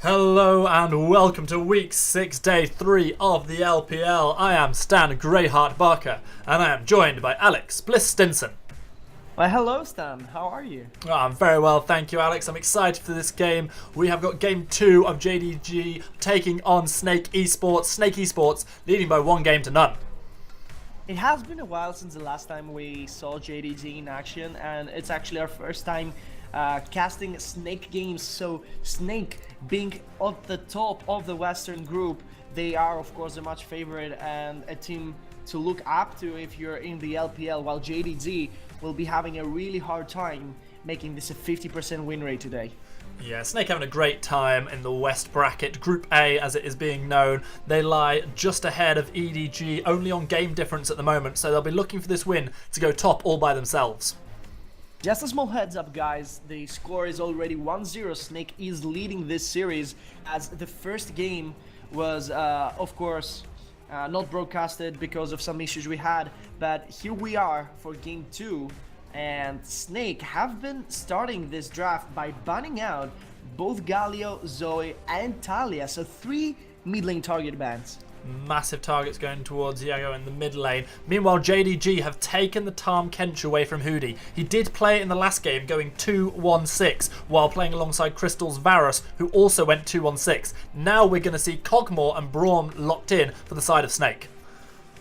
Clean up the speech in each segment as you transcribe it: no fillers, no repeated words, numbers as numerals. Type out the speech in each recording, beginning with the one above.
Hello and welcome to week 6, day 3 of the LPL. I am Stan Greyhart Barker and I am joined by Alex Bliss Stinson. Well, hello Stan, how are you? Oh, I'm very well, thank you Alex. I'm excited for this game. We have got game 2 of JDG taking on Snake Esports. Snake Esports leading by 1 game to none. It has been a while since the last time we saw JDG in action, and it's actually our first time casting Snake games. So Snake being at the top of the Western group, they are of course a much favorite and a team to look up to if you're in the LPL, while JDG will be having a really hard time making this a 50% win rate today. Yeah, Snake having a great time in the West bracket, Group A as it is being known. They lie just ahead of EDG, only on game difference at the moment, so they'll be looking for this win to go top all by themselves. Just a small heads up guys, the score is already 1-0. Snake is leading this series, as the first game was of course not broadcasted because of some issues we had, but here we are for game 2. And Snake have been starting this draft by banning out both Galio, Zoe and Talia, so 3 mid lane target bans. Massive targets going towards Iago in the mid lane. Meanwhile, JDG have taken the Tahm Kench away from Hoodie. He did play in the last game going 2-1-6 while playing alongside Crystal's Varus, who also went 2-1-6. Now we're going to see Cogmore and Braum locked in for the side of Snake.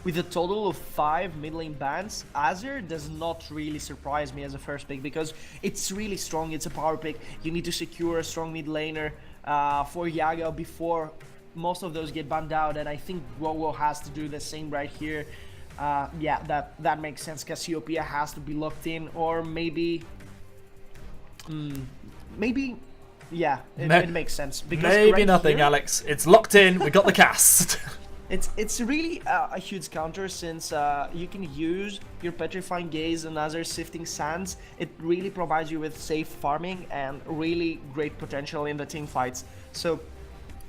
With a total of 5 mid lane bans, Azir does not really surprise me as a first pick because it's really strong. It's a power pick. You need to secure a strong mid laner for Iago before most of those get banned out, and I think Wowo has to do the same right here. Yeah, that makes sense. Cassiopeia has to be locked in, or maybe, yeah, it makes sense. Because maybe right nothing, here, Alex. It's locked in. We got the cast. It's really a huge counter, since you can use your Petrifying Gaze and other Sifting Sands. It really provides you with safe farming and really great potential in the team fights. So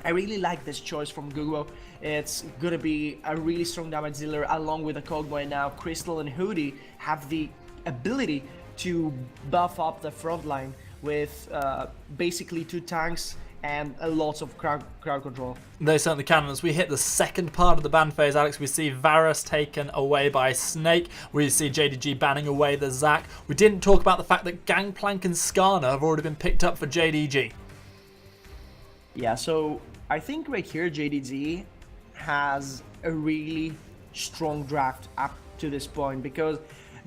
I really like this choice from Gugo. It's gonna be a really strong damage dealer along with a Cogboy, and now Crystal and Hoodie have the ability to buff up the front line with basically 2 tanks and a lot of crowd control. They certainly can. As we hit the second part of the ban phase, Alex, we see Varus taken away by Snake. We see JDG banning away the Zac. We didn't talk about the fact that Gangplank and Skarner have already been picked up for JDG. Yeah, so I think right here JDG has a really strong draft up to this point, because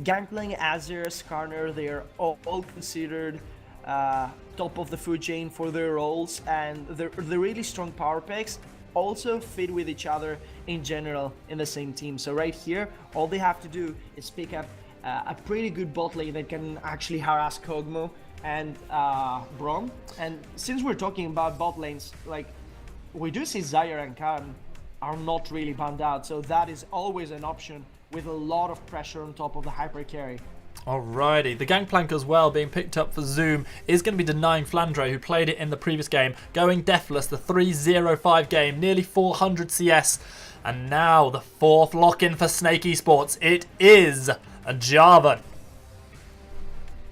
Gangplank, Azir, Skarner, they're all considered top of the food chain for their roles, and the really strong power picks also fit with each other in general in the same team. So right here, all they have to do is pick up a pretty good bot lane that can actually harass Kog'Maw and Braum. And since we're talking about bot lanes, like, we do see Zyre and Khan are not really banned out, so that is always an option with a lot of pressure on top of the hyper carry. Alrighty, the Gangplank as well being picked up for Zoom is going to be denying Flandre, who played it in the previous game, going deathless, the 3-0-5 game, nearly 400 CS, and now the 4th lock-in for Snake Esports. It is a Jarvan.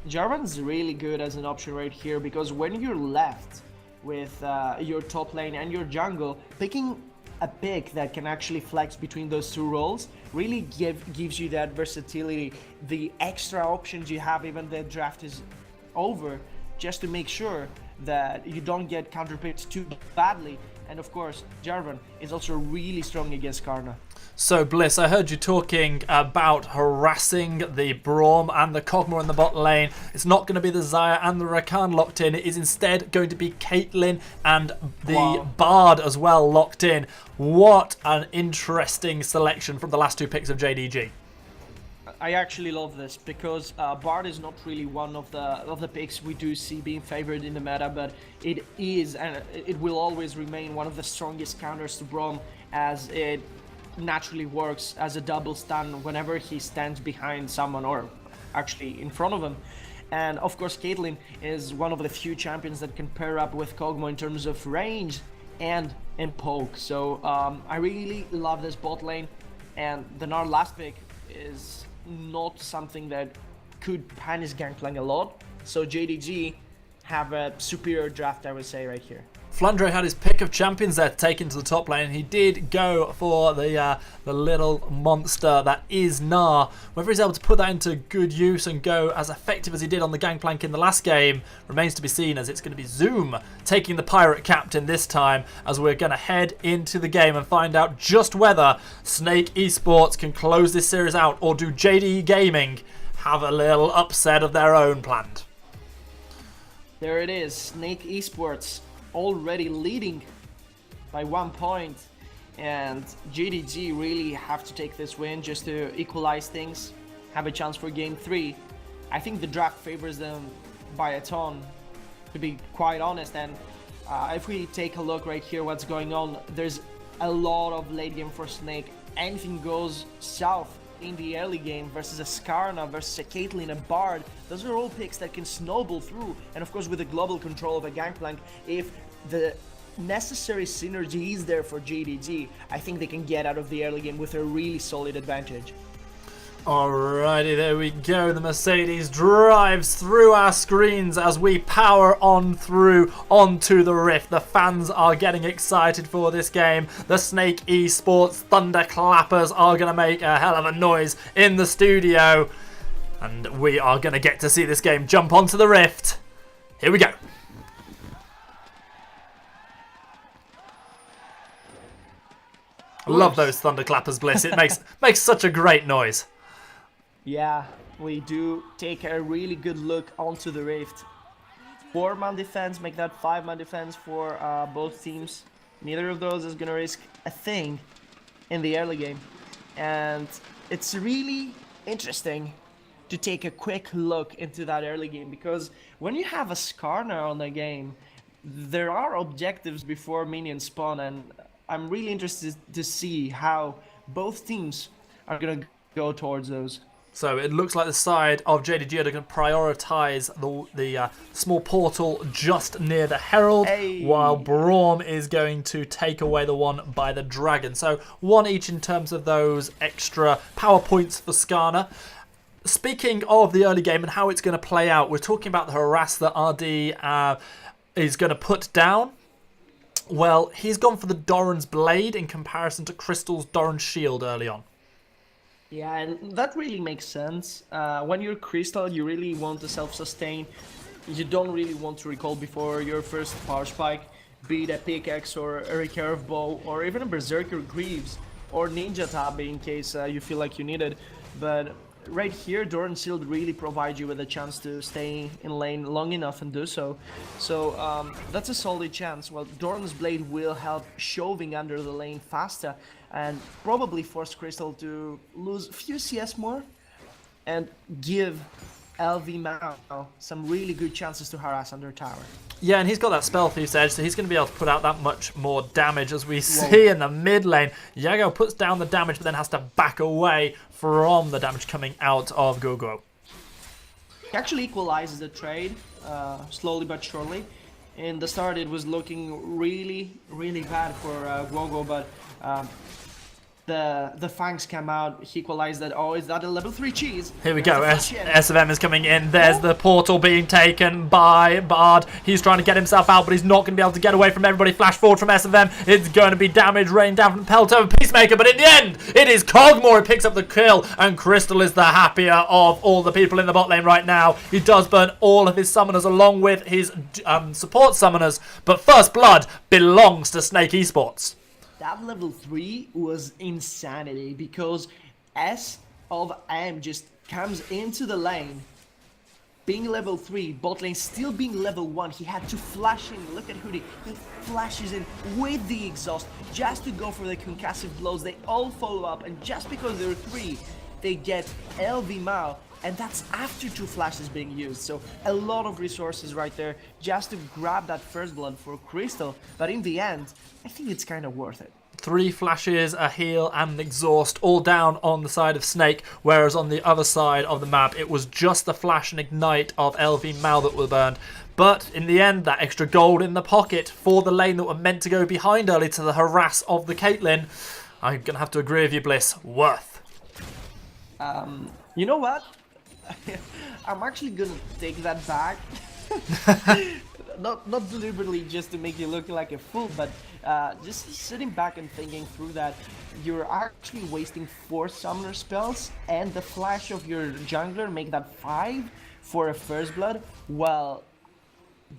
Jarvan's really good as an option right here, because when you're left with your top lane and your jungle, picking a pick that can actually flex between those 2 roles really gives you that versatility, the extra options you have even the draft is over, just to make sure that you don't get counterpicked too badly. And of course, Jarvan is also really strong against Karna. So Bliss, I heard you talking about harassing the Braum and the Cogmore in the bot lane. It's not going to be the Zyre and the Rakan locked in. It is instead going to be Caitlyn and the Bard as well locked in. What an interesting selection from the last 2 picks of JDG. I actually love this, because Bard is not really one of the picks we do see being favored in the meta, but it is, and it will always remain, one of the strongest counters to Braum, as it naturally works as a double stun whenever he stands behind someone, or actually in front of him. And of course, Caitlyn is one of the few champions that can pair up with Kog'Maw in terms of range and in poke. So I really love this bot lane, and the Gnar last pick is not something that could punish Gangplank a lot. So JDG have a superior draft, I would say, right here. Flandre had his pick of champions there taken to the top lane. He did go for the little monster that is Gnar. Whether he's able to put that into good use and go as effective as he did on the gangplank in the last game remains to be seen, as it's going to be Zoom taking the pirate captain this time, as we're going to head into the game and find out just whether Snake Esports can close this series out, or do JDE Gaming have a little upset of their own planned. There it is, Snake Esports already leading by 1 point, and JDG really have to take this win just to equalize things, have a chance for game 3. I think the draft favors them by a ton, to be quite honest, and if we take a look right here what's going on, there's a lot of late game for Snake. Anything goes south in the early game versus a Skarna, versus a Caitlyn, a Bard. Those are all picks that can snowball through, and of course with the global control of a Gangplank, if the necessary synergy is there for JDG, I think they can get out of the early game with a really solid advantage. Alrighty, there we go. The Mercedes drives through our screens as we power on through onto the Rift. The fans are getting excited for this game. The Snake Esports thunderclappers are going to make a hell of a noise in the studio. And we are going to get to see this game jump onto the Rift. Here we go. I love those thunderclappers, Bliss. It makes such a great noise. Yeah, we do take a really good look onto the Rift. 4-man defense, make that 5-man defense for both teams. Neither of those is going to risk a thing in the early game. And it's really interesting to take a quick look into that early game, because when you have a Skarner on the game, there are objectives before minions spawn, and I'm really interested to see how both teams are going to go towards those. So it looks like the side of JDG are going to prioritise the small portal just near the Herald, while Braum is going to take away the one by the Dragon. So one each in terms of those extra power points for Skarner. Speaking of the early game and how it's going to play out, we're talking about the harass that RD is going to put down. Well, he's gone for the Doran's Blade in comparison to Crystal's Doran's Shield early on. Yeah, and that really makes sense. When you're Crystal, you really want to self-sustain. You don't really want to recall before your first power spike, be it a pickaxe or a recurve bow, or even a Berserker Greaves, or Ninja Tab in case you feel like you need it. But right here, Doran's Shield really provides you with a chance to stay in lane long enough and do so. So that's a solid chance. Well, Doran's Blade will help shoving under the lane faster, and probably force Crystal to lose a few CS more and give LV Mao some really good chances to harass under tower. Yeah, and he's got that Spell Thief's Edge, so he's going to be able to put out that much more damage, as we see in the mid lane. Yago puts down the damage, but then has to back away from the damage coming out of Gogo. He actually equalizes the trade, slowly but surely. In the start, it was looking really, really bad for Gogo, but the Fangs came out, he equalized that. Oh, is that a level 3 cheese? Here we go, SFM is coming in. There's the portal being taken by Bard. He's trying to get himself out, but he's not going to be able to get away from everybody. Flash forward from SFM. It's going to be damage rained down from Pelto Peacemaker, but in the end, it is Cogmore who picks up the kill, and Crystal is the happier of all the people in the bot lane right now. He does burn all of his summoners along with his support summoners, but First Blood belongs to Snake Esports. That level 3 was insanity, because S of M just comes into the lane, being level 3, bot lane still being level 1, he had to flash in. Look at Hoodie, he flashes in with the exhaust just to go for the concussive blows. They all follow up, and just because they're 3, they get LV Mao, and that's after 2 flashes being used. So a lot of resources right there just to grab that first blood for Crystal, but in the end, I think it's kind of worth it. 3 flashes, a heal, and an exhaust, all down on the side of Snake, whereas on the other side of the map, it was just the flash and ignite of LV Mal that were burned. But in the end, that extra gold in the pocket for the lane that were meant to go behind early to the harass of the Caitlyn, I'm going to have to agree with you, Bliss, worth. You know what? I'm actually going to take that back. not deliberately just to make you look like a fool, but just sitting back and thinking through that, you're actually wasting 4 summoner spells, and the flash of your jungler make that 5 for a first blood, while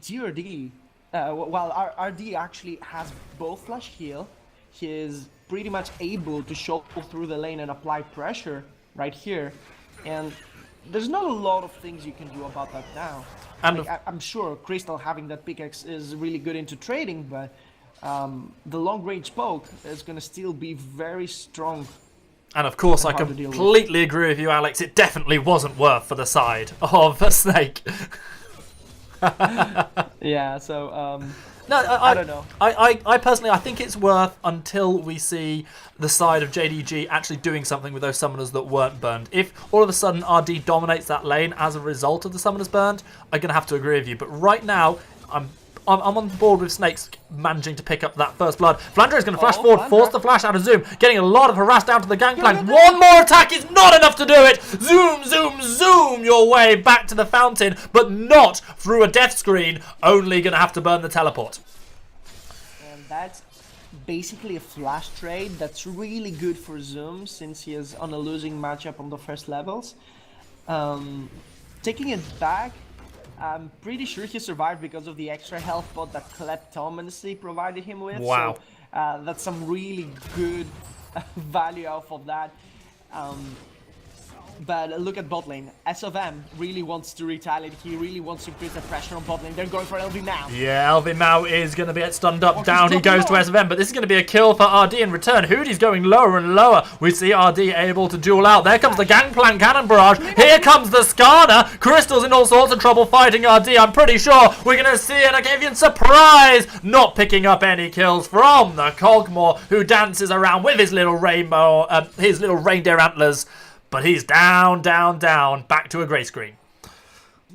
GRD, while RD actually has both flash heal. He is pretty much able to shuffle through the lane and apply pressure right here, and there's not a lot of things you can do about that now. And like, I'm sure Crystal having that pickaxe is really good into trading, but the long range poke is going to still be very strong. And of course, I hard to deal with. completely agree with you, Alex. It definitely wasn't worth for the side of a Snake. Yeah, so No, I don't know. I personally, I think it's worth until we see the side of JDG actually doing something with those summoners that weren't burned. If all of a sudden RD dominates that lane as a result of the summoners burned, I'm going to have to agree with you. But right now, I'm on board with Snakes managing to pick up that first blood. Flandre is going to flash forward, force the flash out of Zoom, getting a lot of harass down to the gangplank. One more attack is not enough to do it. Zoom, zoom, zoom your way back to the fountain, but not through a death screen. Only going to have to burn the teleport. And that's basically a flash trade that's really good for Zoom since he is on a losing matchup on the first levels. Taking it back, I'm pretty sure he survived because of the extra health pot that Kleptomancy provided him with. Wow. So that's some really good value off of that. But look at bot lane. SOM really wants to retaliate. He really wants to increase the pressure on bot lane. They're going for LV Mao. Yeah, LV Mao is going to be stunned up. Down he goes to SOM, but this is going to be a kill for RD in return. Hoody's going lower and lower. We see RD able to duel out. There comes the Gangplank Cannon Barrage. Here comes the Skarner. Crystal's in all sorts of trouble fighting RD. I'm pretty sure we're going to see an Agavian surprise. Not picking up any kills from the Cogmore, who dances around with his little rainbow, his little reindeer antlers. But he's down, down, down, back to a grey screen.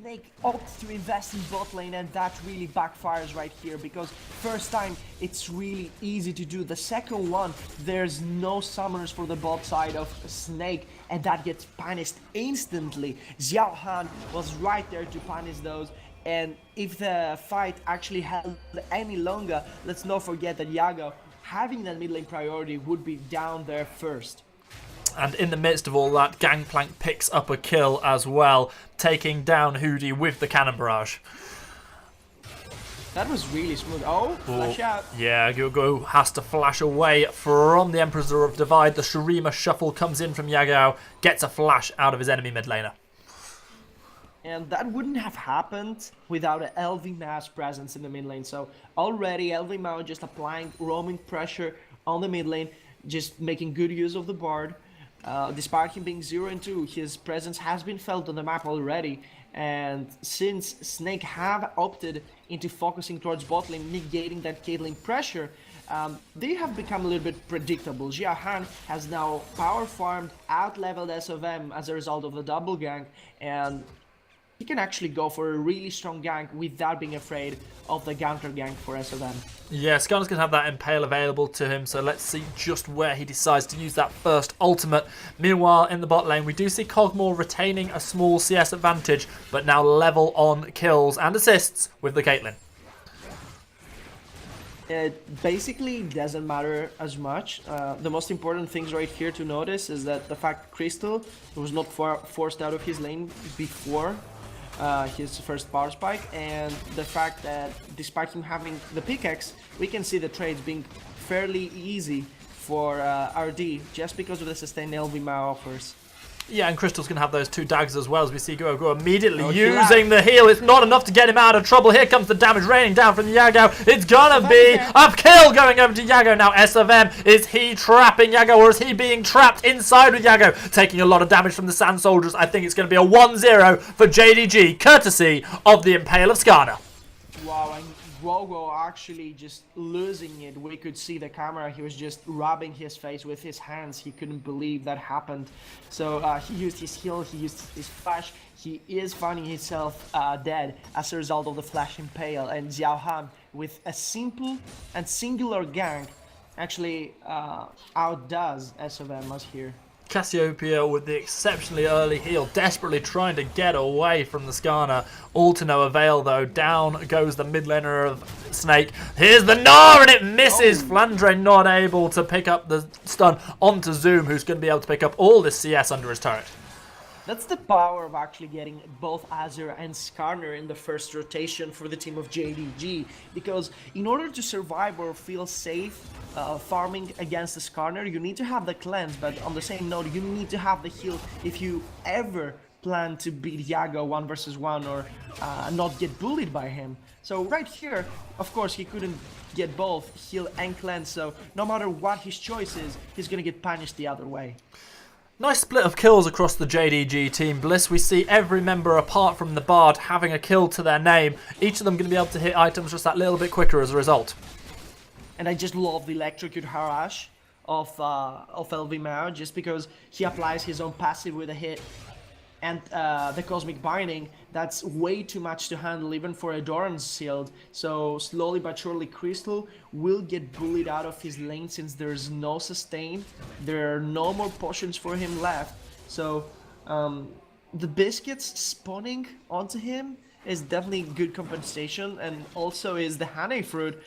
Snake opts to invest in bot lane, and that really backfires right here, because first time it's really easy to do. The second one, there's no summoners for the bot side of Snake, and that gets punished instantly. Xiao Han was right there to punish those, and if the fight actually held any longer, let's not forget that Yago, having that mid lane priority, would be down there first. And in the midst of all that, Gangplank picks up a kill as well, taking down Hoodie with the Cannon Barrage. That was really smooth. Oh, flash out. Yeah, Gugu has to flash away from the Emperor of Divide. The Shurima Shuffle comes in from Yagao, gets a flash out of his enemy mid laner. And that wouldn't have happened without an LV Mao's presence in the mid lane. So already LV Mao just applying roaming pressure on the mid lane, just making good use of the Bard. Despite him being 0-2, his presence has been felt on the map already, and since Snake have opted into focusing towards bot lane, negating that Caitlyn pressure, they have become a little bit predictable. Jia Han has now power farmed, out-leveled SOM as a result of the double gank, and he can actually go for a really strong gank without being afraid of the counter gank for SOM. Yeah, Skarner's going to have that Impale available to him, so let's see just where he decides to use that first ultimate. Meanwhile, in the bot lane, we do see Cogmore retaining a small CS advantage, but now level on kills and assists with the Caitlyn. It basically doesn't matter as much. The most important things right here to notice is that the fact Crystal was not forced out of his lane before his first power spike, and the fact that despite him having the pickaxe, we can see the trades being fairly easy for RD just because of the sustained LV Mao offers. Yeah, and Crystal's going to have those 2 daggers as well, as we see Go immediately using the heal. It's not enough to get him out of trouble. Here comes the damage raining down from Yago. It's going to be a kill going over to Yago. Now, SOM, is he trapping Yago, or is he being trapped inside with Yago? Taking a lot of damage from the Sand Soldiers. I think it's going to be a 1-0 for JDG, courtesy of the Impale of Skarner. Wow, and Grogo actually just losing it. We could see the camera, he was just rubbing his face with his hands. He couldn't believe that happened. So he used his heal, he used his flash. He is finding himself dead as a result of the flash impale. And Xiao Han, with a simple and singular gank, actually outdoes SOM here. Cassiopeia with the exceptionally early heal, desperately trying to get away from the Skarner. All to no avail though. Down goes the mid laner of Snake. Here's the Gnar and it misses. Flandre not able to pick up the stun onto Zoom, who's going to be able to pick up all this CS under his turret. That's the power of actually getting both Azir and Skarner in the first rotation for the team of JDG, because in order to survive or feel safe farming against the Skarner, you need to have the cleanse, but on the same note, you need to have the heal if you ever plan to beat Yago 1 versus 1 or not get bullied by him. So right here, of course, he couldn't get both heal and cleanse, so no matter what his choice is, he's gonna get punished the other way. Nice split of kills across the JDG team, Bliss. We see every member apart from the Bard having a kill to their name. Each of them going to be able to hit items just that little bit quicker as a result. And I just love the Electrocute Harash of LV Mao, just because he applies his own passive with a hit. And the Cosmic Binding, that's way too much to handle even for a Doran's Shield. So slowly but surely Crystal will get bullied out of his lane since there's no sustain. There are no more potions for him left. So the Biscuits spawning onto him is definitely good compensation, and also is the Hane Fruit.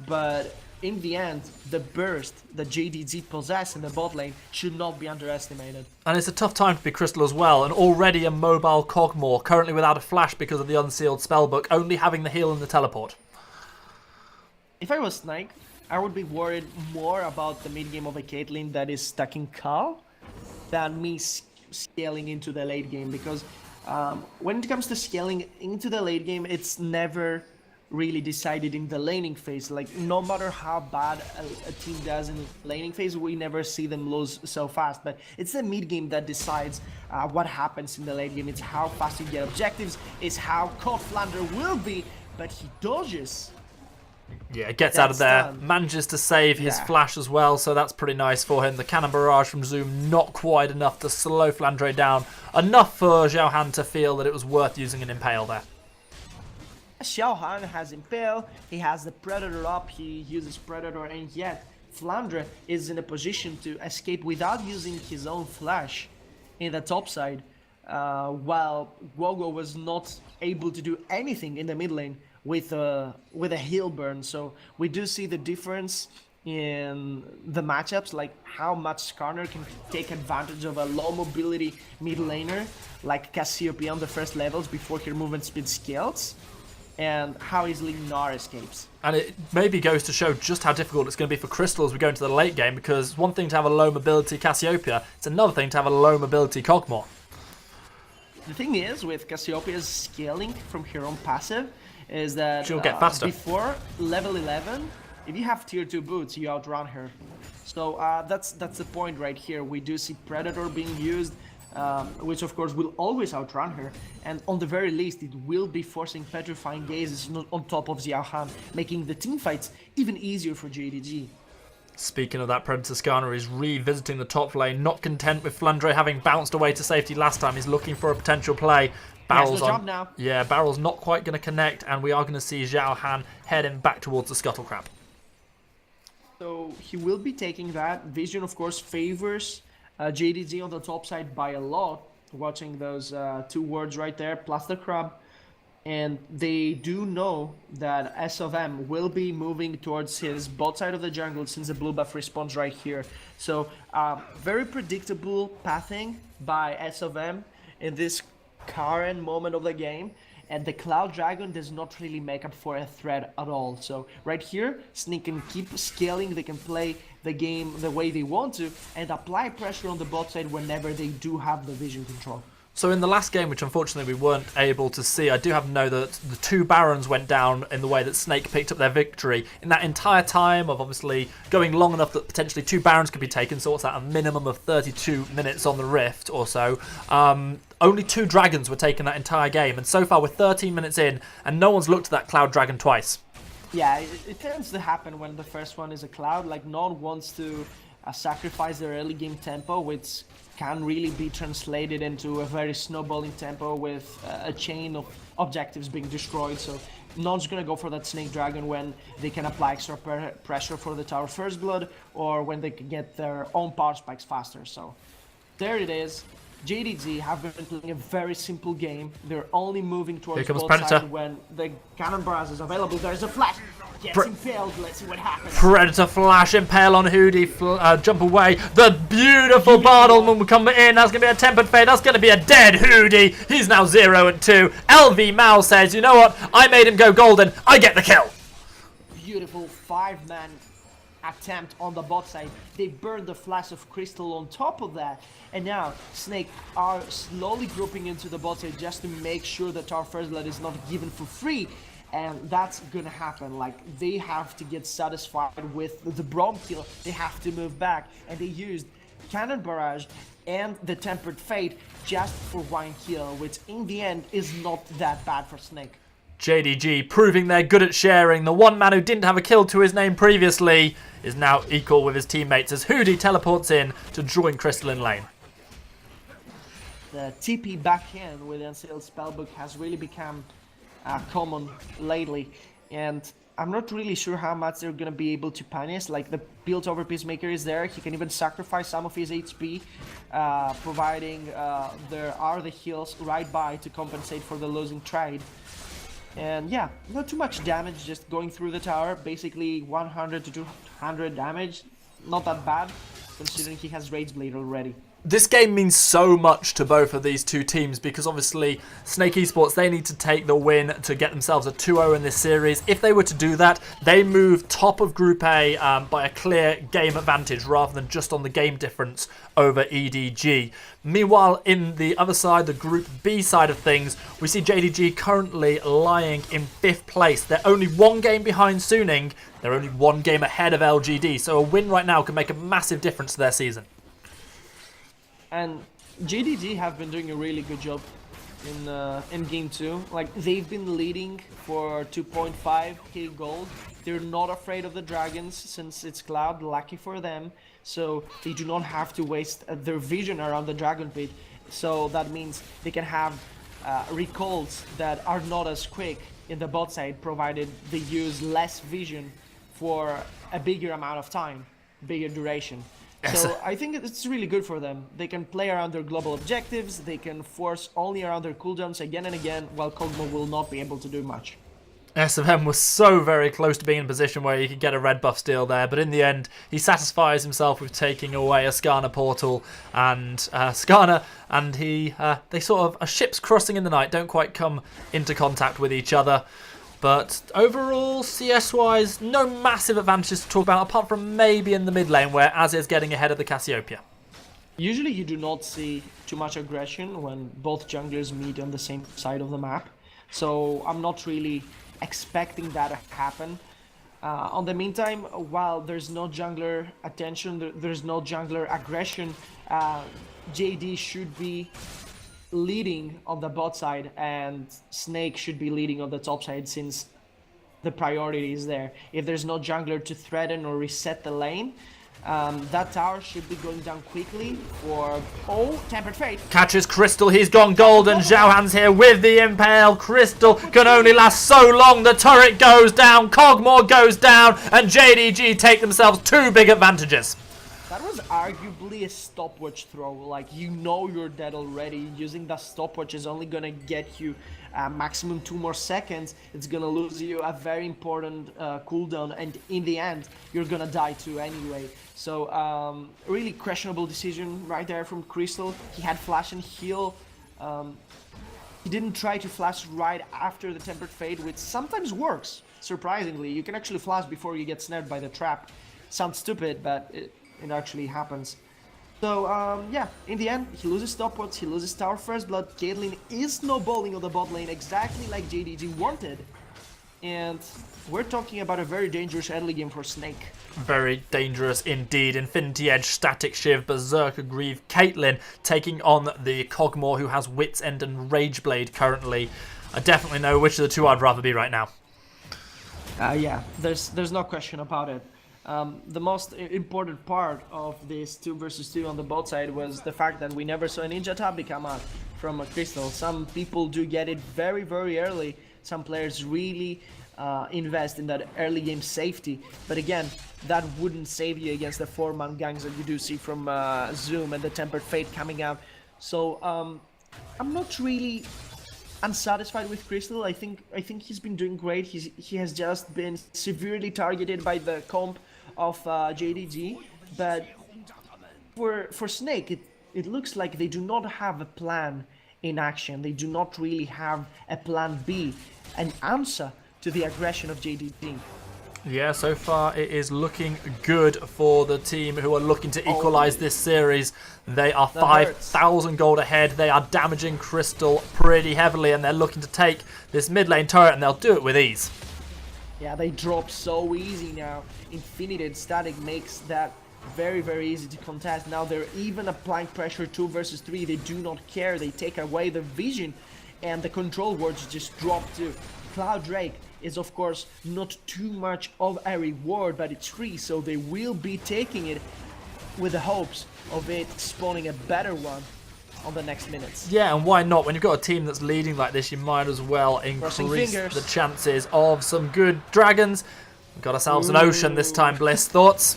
But in the end, the burst that JDG possess in the bot lane should not be underestimated. And it's a tough time to be Crystal as well, and already a mobile Cogmore, currently without a flash because of the unsealed spellbook, only having the heal and the teleport. If I was Snake, I would be worried more about the mid game of a Caitlyn that is stuck in Cal than me scaling into the late game, because when it comes to scaling into the late game, it's never really decided in the laning phase. Like, no matter how bad a team does in laning phase, we never see them lose so fast, but it's the mid game that decides what happens in the late game. It's how fast you get objectives, it's how cold Flander will be, but he dodges. Yeah, gets out of there, manages to save his flash as well, so that's pretty nice for him. The cannon barrage from Zoom, not quite enough to slow Flandre down, enough for Xiao Han to feel that it was worth using an Impale there. Xiao Han has Impale, he has the Predator up, he uses Predator, and yet Flandre is in a position to escape without using his own flash in the top side, while Wogo was not able to do anything in the mid lane with a heal burn. So we do see the difference in the matchups, like how much Skarner can take advantage of a low mobility mid laner like Cassiopeia on the first levels before her movement speed scales, and how easily Gnar escapes. And it maybe goes to show just how difficult it's going to be for Crystal as we go into the late game, because it's one thing to have a low mobility Cassiopeia, it's another thing to have a low mobility Cogmore. The thing is, with Cassiopeia's scaling from her own passive, is that she'll get faster. Before level 11, if you have tier 2 boots, you outrun her. So that's the point right here. We do see Predator being used, which of course will always outrun her, and on the very least it will be forcing Petrifying Gazes on top of Xiao Han, making the teamfights even easier for JDG. Speaking of that, Predator Skarner is revisiting the top lane, not content with Flandre having bounced away to safety last time. He's looking for a potential play. Barrel's on. Now. Yeah, Barrel's not quite going to connect, and we are going to see Xiao Han heading back towards the Scuttle Crab. So he will be taking that. Vision, of course, favors JDG on the top side by a lot, watching those two words right there, plus the crab. And they do know that S of M will be moving towards his bot side of the jungle since the blue buff respawns right here. So very predictable pathing by S of M in this current moment of the game. And the Cloud Dragon does not really make up for a threat at all. So right here, Sneak can keep scaling, they can play the game the way they want to, and apply pressure on the bot side whenever they do have the vision control. So in the last game, which unfortunately we weren't able to see, I do have to know that the two Barons went down in the way that Snake picked up their victory. In that entire time of obviously going long enough that potentially two Barons could be taken, so what's that, a minimum of 32 minutes on the Rift or so, only two Dragons were taken that entire game, and so far we're 13 minutes in, and no one's looked at that Cloud Dragon twice. Yeah, it tends to happen when the first one is a Cloud, like no one wants to sacrifice their early game tempo, which can really be translated into a very snowballing tempo with a chain of objectives being destroyed. So no one's gonna go for that Snake Dragon when they can apply extra pressure for the Tower First Blood, or when they can get their own power spikes faster. So There it is. JDG have been playing a very simple game. They're only moving towards Here comes both Predator. sides when the cannon barrage is available. There's a flash. Gets impaled. Let's see what happens. Predator flash, impale on Hoodie, jump away. The beautiful Bartleman will come in. That's going to be a tempered fade. That's going to be a dead Hoodie. He's now 0 and 2. LV Mal says, you know what? I made him go golden. I get the kill. Beautiful 5-man attempt on the bot side. They burned the flash of Crystal on top of that, and now Snake are slowly grouping into the bot side just to make sure that our first blood is not given for free, and that's gonna happen. Like, they have to get satisfied with the Braum kill. They have to move back, and they used Cannon Barrage and the Tempered Fate just for 1 kill, which in the end is not that bad for Snake. JDG proving they're good at sharing. The one man who didn't have a kill to his name previously is now equal with his teammates as Hoodie teleports in to join Crystal in lane. The TP backhand with Unsealed Spellbook has really become common lately, and I'm not really sure how much they're gonna be able to punish. Like, the built over Peacemaker is there. He can even sacrifice some of his HP, providing there are the heals right by to compensate for the losing trade. And yeah, not too much damage, just going through the tower, basically 100 to 200 damage. Not that bad, considering he has Rage Blade already. This game means so much to both of these two teams because obviously Snake Esports, they need to take the win to get themselves a 2-0 in this series. If they were to do that, they move top of Group A by a clear game advantage rather than just on the game difference over EDG. Meanwhile, in the other side, the Group B side of things, we see JDG currently lying in 5th place. They're only 1 game behind Suning. They're only 1 game ahead of LGD, so a win right now can make a massive difference to their season. And JDG have been doing a really good job in game 2. Like, they've been leading for 2.5k gold. They're not afraid of the dragons since it's Cloud, lucky for them. So they do not have to waste their vision around the dragon pit. So that means they can have recalls that are not as quick in the bot side, provided they use less vision for a bigger amount of time, bigger duration. So I think it's really good for them. They can play around their global objectives, they can force only around their cooldowns again and again, while Kog'Maw will not be able to do much. SFM was so very close to being in a position where he could get a red buff steal there, but in the end, he satisfies himself with taking away a Skarner portal, and Skarner and he, they sort of are ships crossing in the night, don't quite come into contact with each other. But overall, CS-wise, no massive advantages to talk about, apart from maybe in the mid lane, where Azir's getting ahead of the Cassiopeia. Usually you do not see too much aggression when both junglers meet on the same side of the map, so I'm not really expecting that to happen. On the meantime, while there's no jungler attention, there's no jungler aggression, JD should be leading on the bot side and Snake should be leading on the top side since the priority is there. If there's no jungler to threaten or reset the lane, that tower should be going down quickly for... Oh, Tempered Fate! Catches Crystal, he's gone golden. Xiaohan's here with the impale. Crystal can only last so long. The turret goes down, Kog'Maw goes down, and JDG take themselves 2 big advantages. That was arguably a stopwatch throw. Like, you know you're dead already. Using that stopwatch is only gonna get you maximum 2 more seconds. It's gonna lose you a very important cooldown, and in the end, you're gonna die too anyway. So, really questionable decision right there from Crystal. He had flash and heal. He didn't try to flash right after the Tempered Fade, which sometimes works, surprisingly. You can actually flash before you get snared by the trap. Sounds stupid, but it actually happens. So, yeah, in the end, he loses stopwatch, he loses tower first blood. Caitlyn is snowballing on the bot lane exactly like JDG wanted. And we're talking about a very dangerous early game for Snake. Very dangerous indeed. Infinity Edge, Static Shiv, Berserker Grieve, Caitlyn taking on the Kog'Maw who has Wit's End and Rage Blade currently. I definitely know which of the two I'd rather be right now. Yeah, there's no question about it. The most important part of this 2 versus 2 on the bot side was the fact that we never saw a Ninja Tabi come out from a Crystal. Some people do get it very, very early. Some players really invest in that early game safety. But again, that wouldn't save you against the 4-man gangs that you do see from Zoom and the Tempered Fate coming out. So I'm not really unsatisfied with Crystal. I think he's been doing great. He has just been severely targeted by the comp of JDG, but for Snake, it looks like they do not have a plan in action. They do not really have a plan B, an answer to the aggression of JDG. Yeah, so far it is looking good for the team who are looking to equalize this series. They are 5,000 gold ahead. They are damaging Crystal pretty heavily, and they're looking to take this mid lane turret, and they'll do it with ease. Yeah, they drop so easy now. Infinity and Static makes that very, very easy to contest. Now they're even applying pressure 2 versus 3. They do not care. They take away the vision, and the control wards just drop too. Cloud Drake is of course not too much of a reward, but it's free, so they will be taking it with the hopes of it spawning a better one on the next minutes. Yeah, and why not? When you've got a team that's leading like this, you might as well increase the chances of some good dragons. We've got ourselves an ocean this time, Bliss. Thoughts?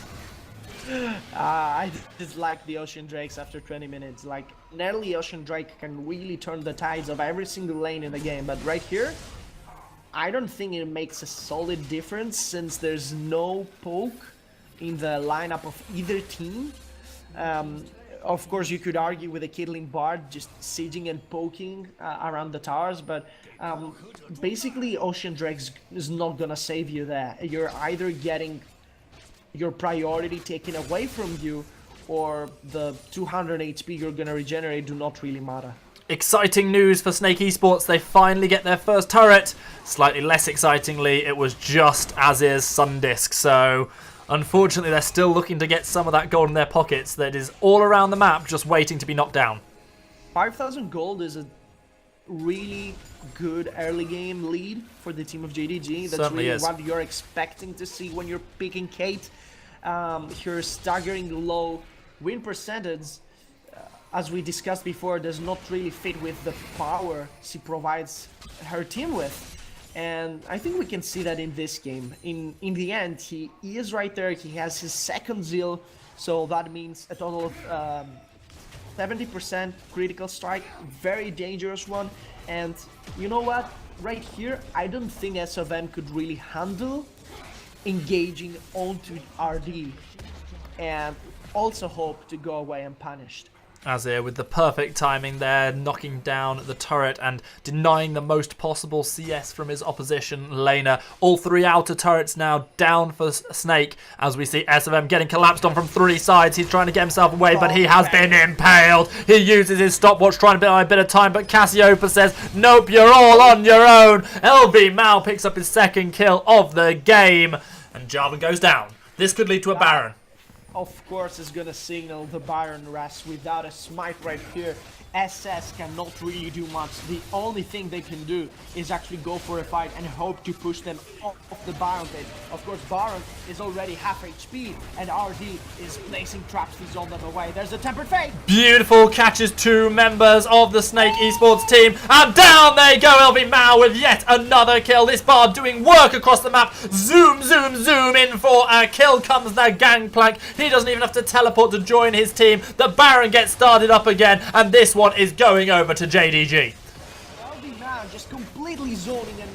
I just like the Ocean Drakes after 20 minutes. Like, an early Ocean Drake can really turn the tides of every single lane in the game, but right here, I don't think it makes a solid difference since there's no poke in the lineup of either team. Of course, you could argue with a Kiddling Bard just sieging and poking around the towers, but basically Ocean Drakes is not gonna save you there. You're either getting your priority taken away from you, or the 200 HP you're gonna regenerate do not really matter. Exciting news for Snake Esports. They finally get their first turret. Slightly less excitingly, it was just as is Sundisk. So, unfortunately, they're still looking to get some of that gold in their pockets that is all around the map, just waiting to be knocked down. 5,000 gold is a really good early game lead for the team of JDG. That's Certainly really is. what you're expecting to see when you're picking Kate. Her staggering low win percentage, as we discussed before, does not really fit with the power she provides her team with. And I think we can see that in this game. In the end, he is right there. He has his second Zeal, so that means a total of 70% critical strike. Very dangerous one. And you know what? Right here, I don't think SOM could really handle engaging onto RD, and also hope to go away unpunished. Azir with the perfect timing there, knocking down the turret and denying the most possible CS from his opposition laner. All 3 outer turrets now down for Snake, as we see SOM getting collapsed on from 3 sides. He's trying to get himself away, but he has been impaled. He uses his stopwatch trying to buy a bit of time, but Cassiopeia says, nope, you're all on your own. LV Mao picks up his second kill of the game, and Jarvan goes down. This could lead to a Baron. Of course, is gonna signal the Baron rest. Without a smite right here, SS cannot really do much. The only thing they can do is actually go for a fight and hope to push them off the Baron pit. Of course, Baron is already half HP, and RD is placing traps to zone them away. There's a Tempered Fate! Beautiful, catches 2 members of the Snake Esports team, and down they go, LV Mao with yet another kill. This Bard doing work across the map. Zoom, zoom, zoom in for a kill comes the Gangplank. He doesn't even have to teleport to join his team. The Baron gets started up again, and this one is going over to JDG. LV Mao just completely zoning an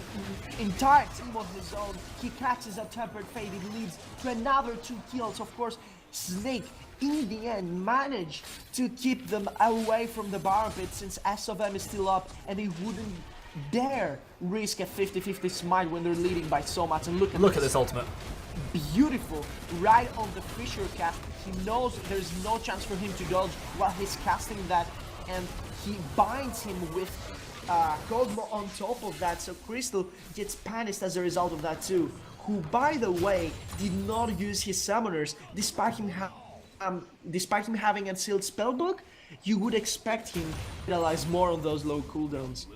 entire team of his own. He catches a Tempered Fate. It leads to another 2 kills. Of course, Snake in the end managed to keep them away from the Baron pit, since SOM is still up, and they wouldn't dare risk a 50-50 smite when they're leading by so much. And look at this ultimate. Beautiful, right on the Fisher cast. He knows there's no chance for him to dodge while he's casting that, and he binds him with Cosmo on top of that, so Crystal gets punished as a result of that too, who, by the way, did not use his summoners. Despite him having a sealed spellbook, you would expect him to realize more on those low cooldowns.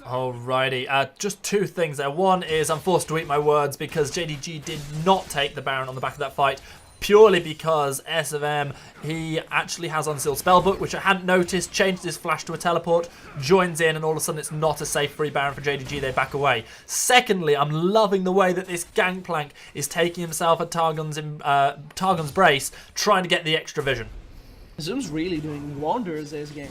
Alrighty, just 2 things there. One is I'm forced to eat my words because JDG did not take the Baron on the back of that fight purely because S of M, he actually has Unsealed Spellbook, which I hadn't noticed, changed his flash to a teleport, joins in, and all of a sudden it's not a safe free Baron for JDG, they back away. Secondly, I'm loving the way that this Gangplank is taking himself at Targon's Brace, trying to get the extra vision. Zoom's really doing wonders this game.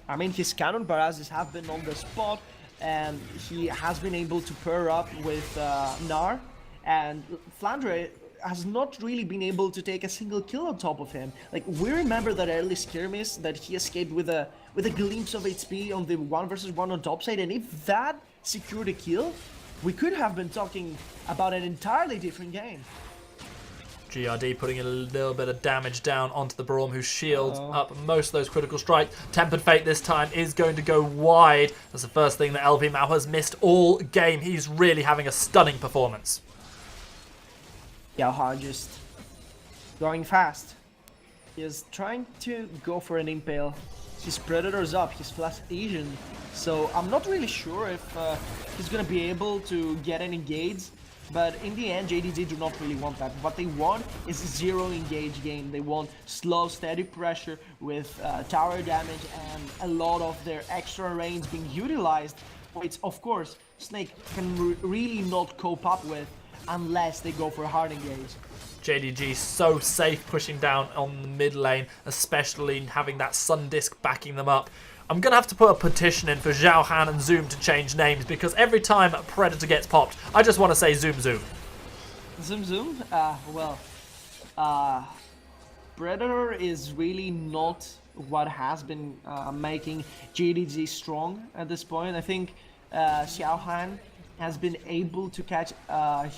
I mean, his cannon barrages have been on the spot, and he has been able to pair up with Gnar, and Flandre has not really been able to take a single kill on top of him. Like, we remember that early skirmish that he escaped with a glimpse of HP on the 1 versus 1 on top side, and if that secured a kill, we could have been talking about an entirely different game. GRD putting a little bit of damage down onto the Braum, who shields up most of those critical strikes. Tempered Fate this time is going to go wide. That's the first thing that LV Mao has missed all game. He's really having a stunning performance. Greyhart just going fast. He is trying to go for an impale. His Predator's up, his Flash Asian. So I'm not really sure if he's gonna be able to get an engage. But in the end, JDG do not really want that. What they want is a zero engage game. They want slow, steady pressure with tower damage and a lot of their extra range being utilized, which of course Snake can really not cope up with unless they go for a hard engage. JDG so safe pushing down on the mid lane, especially having that Sun Disc backing them up. I'm going to have to put a petition in for Zhao Han and Zoom to change names, because every time a Predator gets popped, I just want to say Zoom Zoom. Zoom Zoom? Predator is really not what has been making JDG strong at this point. I think Zhao Han has been able to catch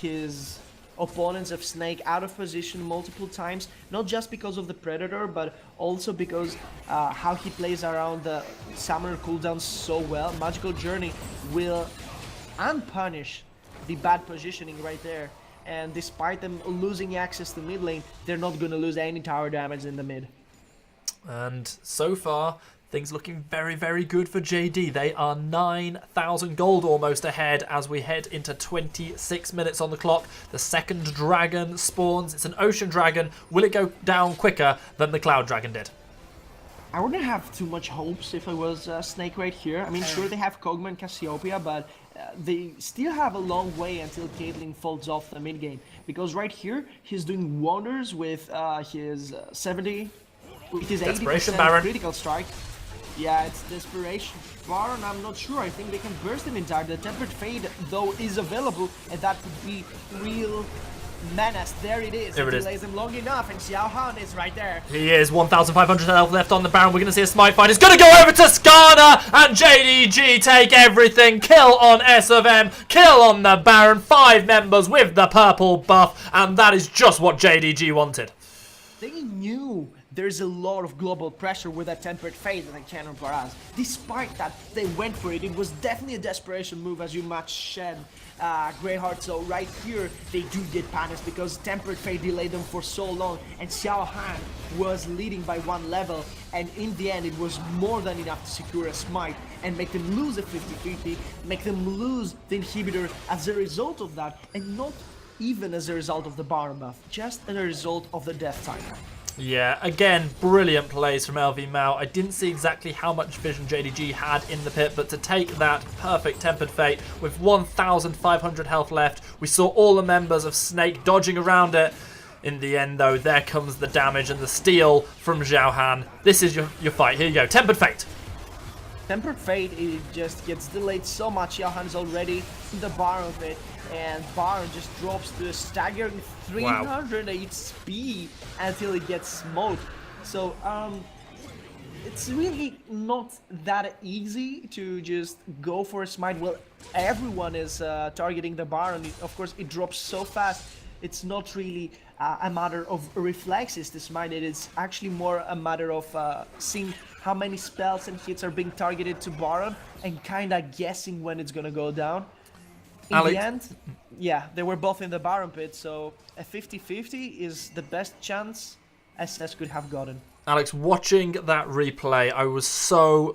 his opponents of Snake out of position multiple times, not just because of the Predator, but also because how he plays around the summoner cooldown so well. Magical Journey will unpunish the bad positioning right there, and despite them losing access to mid lane, they're not going to lose any tower damage in the mid. And so far, things looking very, very good for JD. They are 9,000 gold almost ahead as we head into 26 minutes on the clock. The second dragon spawns. It's an ocean dragon. Will it go down quicker than the cloud dragon did? I wouldn't have too much hopes if I was Snake right here. I mean, sure, they have Kog'Maw and Cassiopeia, but they still have a long way until Caitlyn folds off the mid game. Because right here, he's doing wonders with his 70... with his 80% critical strike. Yeah, it's Desperation. Baron, I'm not sure. I think they can burst him entirely. The Tempered Fade, though, is available, and that could be real menace. There it is. There it delays him long enough, and Zhao Han is right there. He is. 1,500 health left on the Baron. We're going to see a smite fight. It's going to go over to Skarner, and JDG take everything. Kill on S of M. Kill on the Baron. 5 members with the purple buff, and that is just what JDG wanted. They knew there's a lot of global pressure with that Tempered Fate and the Cannon Barrage. Despite that, they went for it. It was definitely a desperation move, as you much said, Greyhart. So right here, they do get punished because Tempered Fate delayed them for so long, and Zhao Han was leading by 1 level, and in the end, it was more than enough to secure a smite and make them lose a 50-50, make them lose the inhibitor as a result of that, and not even as a result of the Baron buff, just as a result of the death timer. Yeah, again, brilliant plays from LV Mao. I didn't see exactly how much vision JDG had in the pit, but to take that perfect Tempered Fate with 1,500 health left, we saw all the members of Snake dodging around it. In the end, though, there comes the damage and the steal from Zhao Han. This is your fight. Here you go. Tempered Fate. Tempered Fate, it just gets delayed so much. Zhao Han's already in the Baron pit, and Baron just drops to a staggering 300 HP until it gets smoked. So, it's really not that easy to just go for a smite. Well, everyone is targeting the Baron. Of course, it drops so fast. It's not really a matter of reflexes to smite it. It's actually more a matter of seeing how many spells and hits are being targeted to Baron and kind of guessing when it's gonna go down. In the end, yeah, they were both in the Baron pit, so a 50-50 is the best chance SS could have gotten. Alex, watching that replay, I was so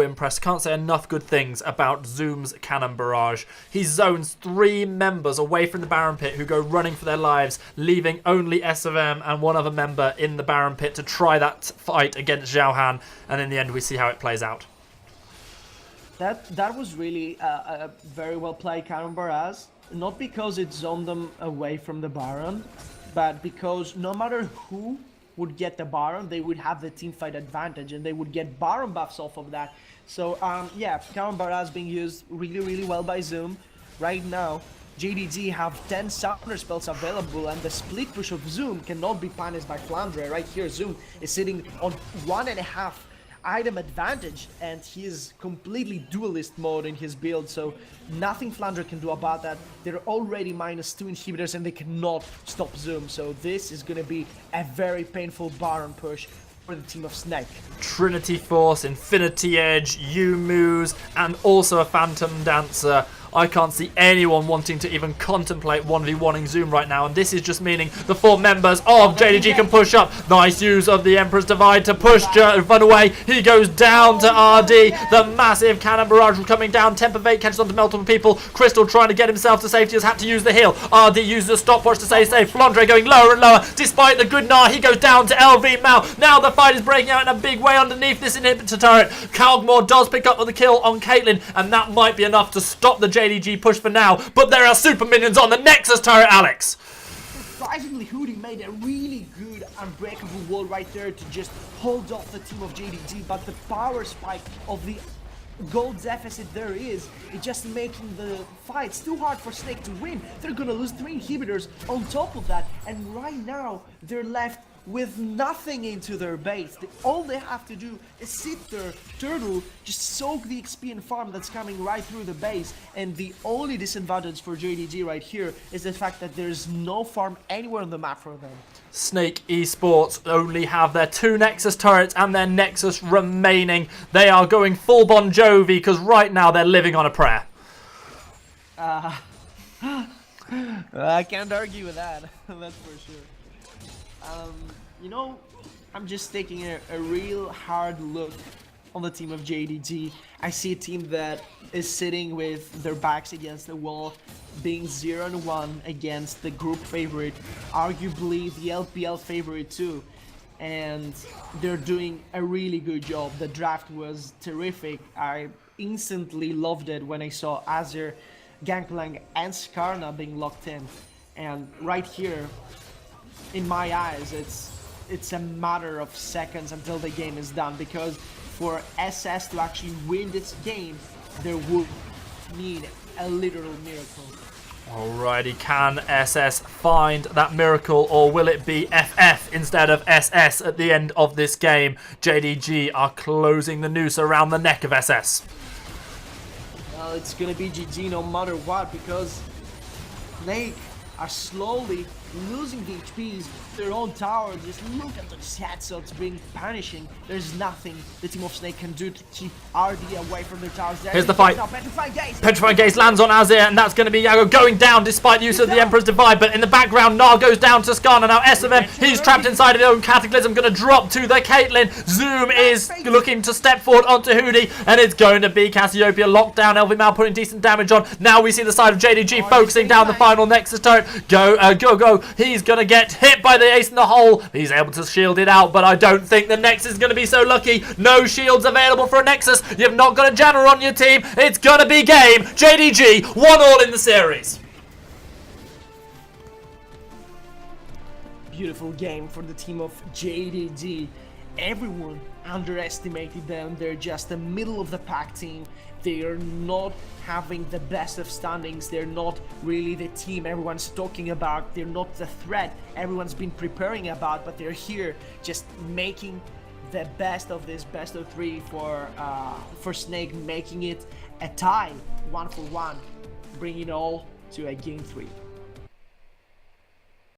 impressed. Can't say enough good things about Zoom's cannon barrage. He zones 3 members away from the Baron pit who go running for their lives, leaving only SFM and one other member in the Baron pit to try that fight against Zhao Han, and in the end we see how it plays out. That was really a very well played cannon barrage, not because it zoned them away from the Baron, but because no matter who would get the Baron, they would have the teamfight advantage and they would get Baron buffs off of that. So yeah, cannon barrage being used really well by Zoom. Right now, JDG have 10 Sounder spells available, and the split push of Zoom cannot be punished by Flandre. Right here, Zoom is sitting on 1.5 item advantage, and he is completely duelist mode in his build, so nothing Flandre can do about that. They're already -2 inhibitors and they cannot stop Zoom, so this is gonna be a very painful Baron push for the team of Snake. Trinity Force, Infinity Edge, Yumu's, and also a Phantom Dancer. I can't see anyone wanting to even contemplate 1v1ing Zoom right now, and this is just meaning the 4 members of JDG can push up. Nice use of the Emperor's Divide to push run away. He goes down to RD. The massive cannon barrage coming down. Temper Fate catches onto multiple people. Crystal trying to get himself to safety has had to use the heal. RD uses a stopwatch to stay safe. Flandre going lower and lower. Despite the good Gnar, he goes down to LV Mao. Now the fight is breaking out in a big way underneath this inhibitor turret. Cogmore does pick up the kill on Caitlyn, and that might be enough to stop the JDG push for now, but there are super minions on the Nexus turret, Alex. Surprisingly, Hootie made a really good unbreakable wall right there to just hold off the team of JDG, but the power spike of the gold deficit there is just making the fights too hard for Snake to win. They're gonna lose 3 inhibitors on top of that, and right now they're left with nothing into their base. All they have to do is sit there, turtle, just soak the XP and farm that's coming right through the base. And the only disadvantage for JDG right here is the fact that there's no farm anywhere on the map for them. Snake Esports only have their 2 Nexus turrets and their Nexus remaining. They are going full Bon Jovi because right now they're living on a prayer. I can't argue with that, that's for sure. You know, I'm just taking a real hard look on the team of JDG. I see a team that is sitting with their backs against the wall, being 0-1 against the group favorite, arguably the LPL favorite too. And they're doing a really good job. The draft was terrific. I instantly loved it when I saw Azir, Gangplank and Skarna being locked in. And right here, in my eyes, it's a matter of seconds until the game is done, because for SS to actually win this game, there would need a literal miracle. Alrighty, can SS find that miracle, or will it be FF instead of SS at the end of this game? JDG are closing the noose around the neck of SS. Well, it's gonna be GG no matter what, because Snake are slowly losing the HPs, their own tower. Just look at those headshots being punishing. There's nothing the team of Snake can do to keep RD away from their towers. Here's the fight. Petrifying Gaze lands on Azir, and that's going to be Yago going down despite the use of the Emperor's Divide. But in the background, Gnar goes down to Skarna. Now SMM, he's trapped inside of his own Cataclysm, going to drop to the Caitlyn. Zoom is looking to step forward onto Hootie, and it's going to be Cassiopeia locked down. LV Mal putting decent damage on. Now we see the side of JDG focusing down the final Nexus turret. Go. He's going to get hit by the ace in the hole. He's able to shield it out, but I don't think the Nexus is going to be so lucky. No shields available for a Nexus. You've not got a Janna on your team. It's going to be game. JDG, 1-1 in the series. Beautiful game for the team of JDG. Everyone underestimated them. They're just the middle of the pack team. They are not having the best of standings. They're not really the team everyone's talking about. They're not the threat everyone's been preparing about, but they're here just making the best of this best of 3 for Snake, making it a tie 1-1, bringing it all to a game 3.